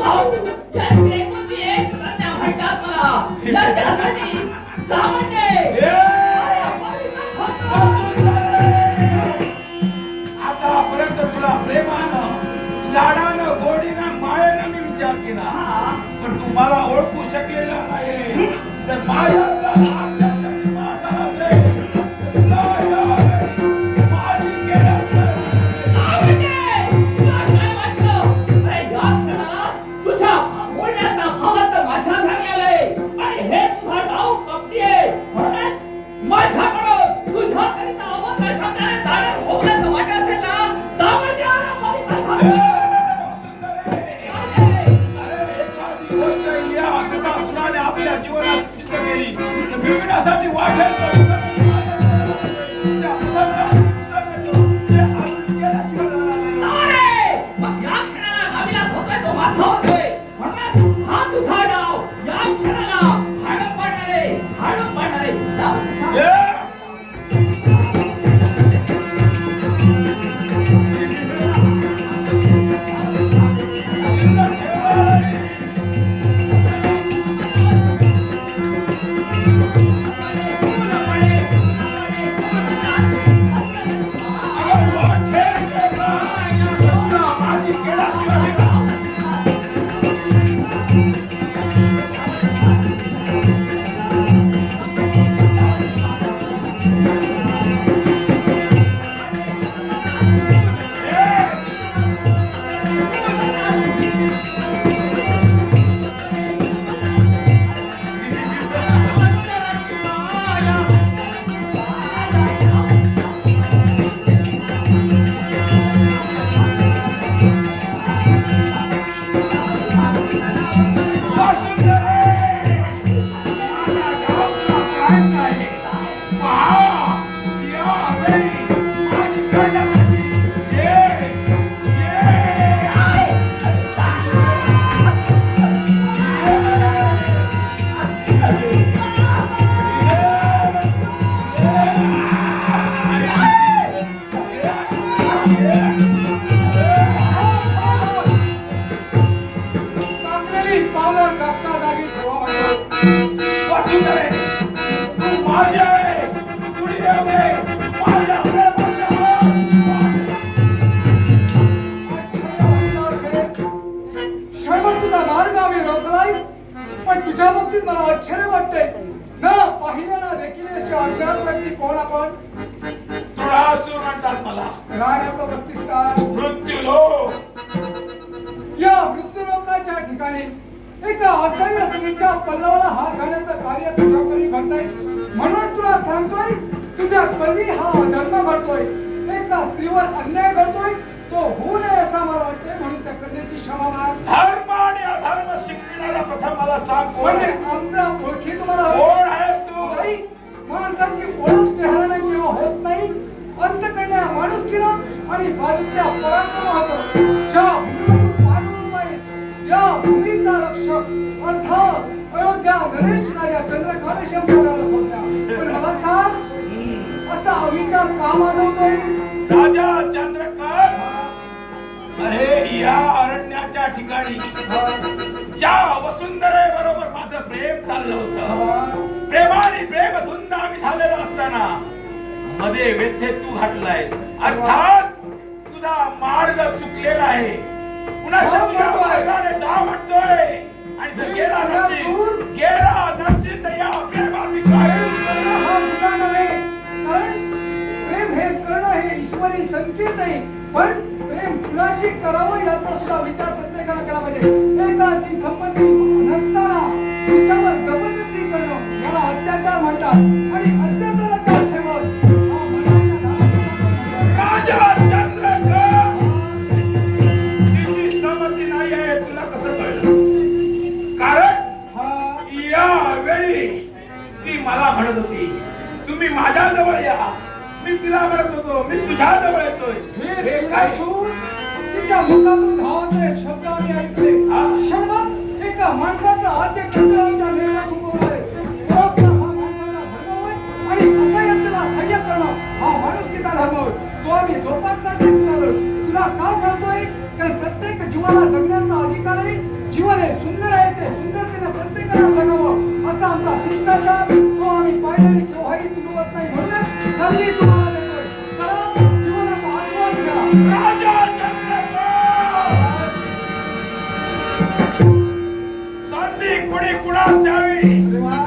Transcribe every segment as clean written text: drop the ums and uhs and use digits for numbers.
भाऊ याची एकुलती एक कन्या म्हणतात मला याच्यासाठी जावंडे आतापर्यंत तुला प्रेमानं लाडानं गोडीनं मायेनं मी विचार केला पण तू मला ओळखू शकलेला नाही तर माझ्या म्हणून तुला सांगतोय तुझ्या कवी हा अधर्म घडतोय एका स्त्रीवर अन्याय घडतोय तो होऊ नये असं मला वाटते म्हणून त्या कन्याची क्षमा माग. धर्म आणि अधर्म शिकविणारा प्रथम मला सांग म्हणजे आमचा ओळखी तुम्हाला कोण आहेस तू? नाही माणसाची ओळख चेहऱ्याने किंवा होत नाही अंतकन्या माणुसकीनं आणि बालिकल्या पराक्रमानं ज्या भूमीतून पाणून नाही या भूमीचा रक्षक अर्थात अयोध्या नरेश राजा चंद्रकांत शंभराला सोडला. पण मला सांग असा अविचार का मानवतोय? राजा चंद्रकांत अरे या अरण्याच्या ठिकाणी ज्या वसुंधरे बरोबर माझं प्रेम चाललं होतं प्रेमाने प्रेम धुंद आम्ही झालेलो असताना मध्ये व्यथे तू घातलाय अर्थात तुझा मार्ग चुकलेला आहे कुणाच्या तुझ्या मार्गाने जा म्हणतोय आणि जर गेला नशील तर या प्रेमात हा गुन्हा नव्हे कारण प्रेम हे करणं हे ईश्वरी संकेत आहे पण प्रेम कुणाशी करावं याचा सुद्धा विचार प्रत्येकाला केला पाहिजे. एकाची संमती नसताना तिच्यावर जबरदस्ती करणं याला अत्याचार म्हणतात आणि अत्याचाराचा शेवट हा मरणाचा राजा चंद्रकांत तिची संमती नाही आहे तुला कसं कळलं? कारण या वेळी ती मला म्हणत होती तुम्ही माझ्या जवळ या मी तिला म्हणत होतो मी तुझ्या जवळ येतोय हे काय तिच्या मुखातून धावते शब्द आम्ही ऐकले. शब्द एका माणसाचा आद्य कर्तव्य आमच्या देशात उगवलाय. परोपकार हा माणसाचा धर्म होय आणि असह्यतेला सह्य करणं हा माणुसकीचा धर्म होय. तो आम्ही जोपासण्यासाठी तुला का सांगतोय? कारण प्रत्येक जीवाला जगण्याचा अधिकार आहे. जीव आमचा शिष्टाचार तो आम्ही पायदळी केव्हाही तुडवत नाही म्हणून संधी तुम्हाला देतोय. चला जीवनाचा आस्वाद घ्या. राजा चंद्रकांत संधी कुणी कुणास द्यावी. अरे वा,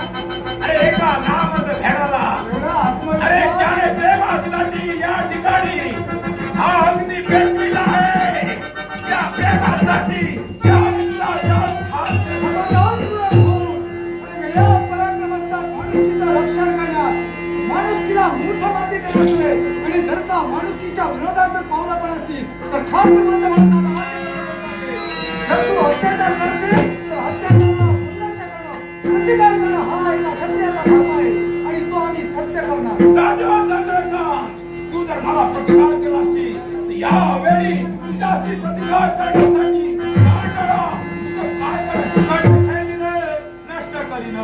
अरे एका नामर्द भेडाला एवढा आत्मविश्वास. अरे ज्याने प्रेमासाठी या ठिकाणी हा अग्नी पेटविला आहे त्या प्रेमासाठी त्या अग्नीला जास्त हात देऊ. भगवान तुला सोडून आणि या पराक्रमस्था माणुसकीचं रक्षण करण्यात माणुसकीला मूर्ख माती देत असते. आणि जर का माणुसकीच्या विरोधात जर पावलं पण असतील तर खास संबंध माणसाला जर तू अत्याचार करते तर अत्याचाराला संघर्ष करणं प्रतिकार करणं हा एका क्षत्रियाचा धर्म आहे आणि तो आम्ही सत्य करणार. राजा चंद्रकांत तू जर मला प्रतिकार केला असशील तर यावेळी तुझ्याशी प्रतिकार करण्यासाठी काय करा तुझं काय करायचं खंड शैलीने नष्ट करीन.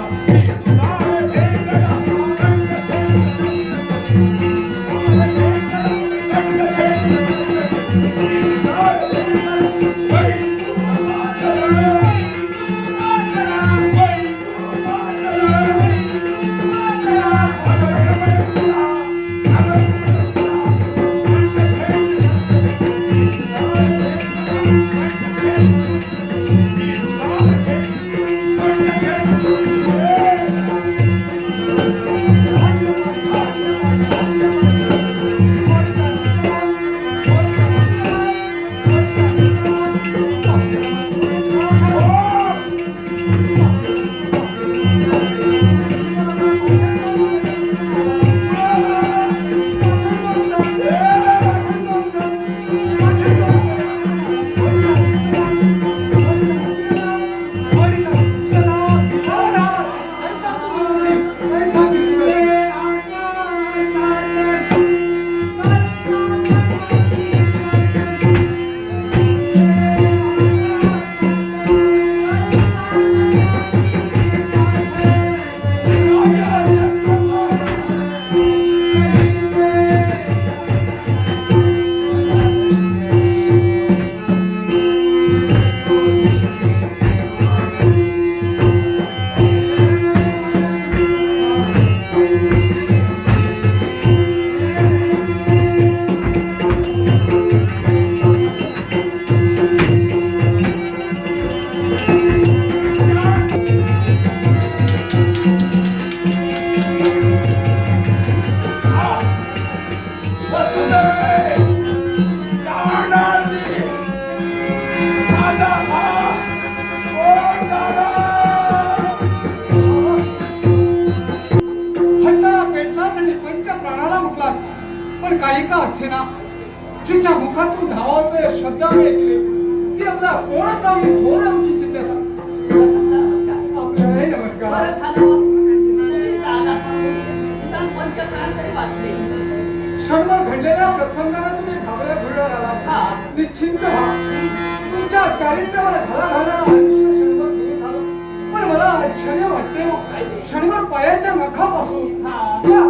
तुझा हंडाला पेटलास आणि पंच प्राणाला मुकलास पण काही का असेना जिच्या मुखातून धावाचे शब्द आम्ही ऐकले ती आपला कोणच आम्ही थोर आमची जिज्ञासा. आपल्यालाही नमस्कार. बरं झालं हो. तुम्ही आला म्हणून निदान पंचप्राण तरी वाचले. क्षणभर घडलेल्या प्रसंगाला तुम्ही घाबरल्या घुरल्या झाला. हा. निश्चिंत व्हा. तुमच्या चारित्र्यावर घाला घालणारा आयुष्य क्षणभर दूर झालं पण मला आश्चर्य वाटते हो. क्षणभर पायाच्या नखापासून हा. त्या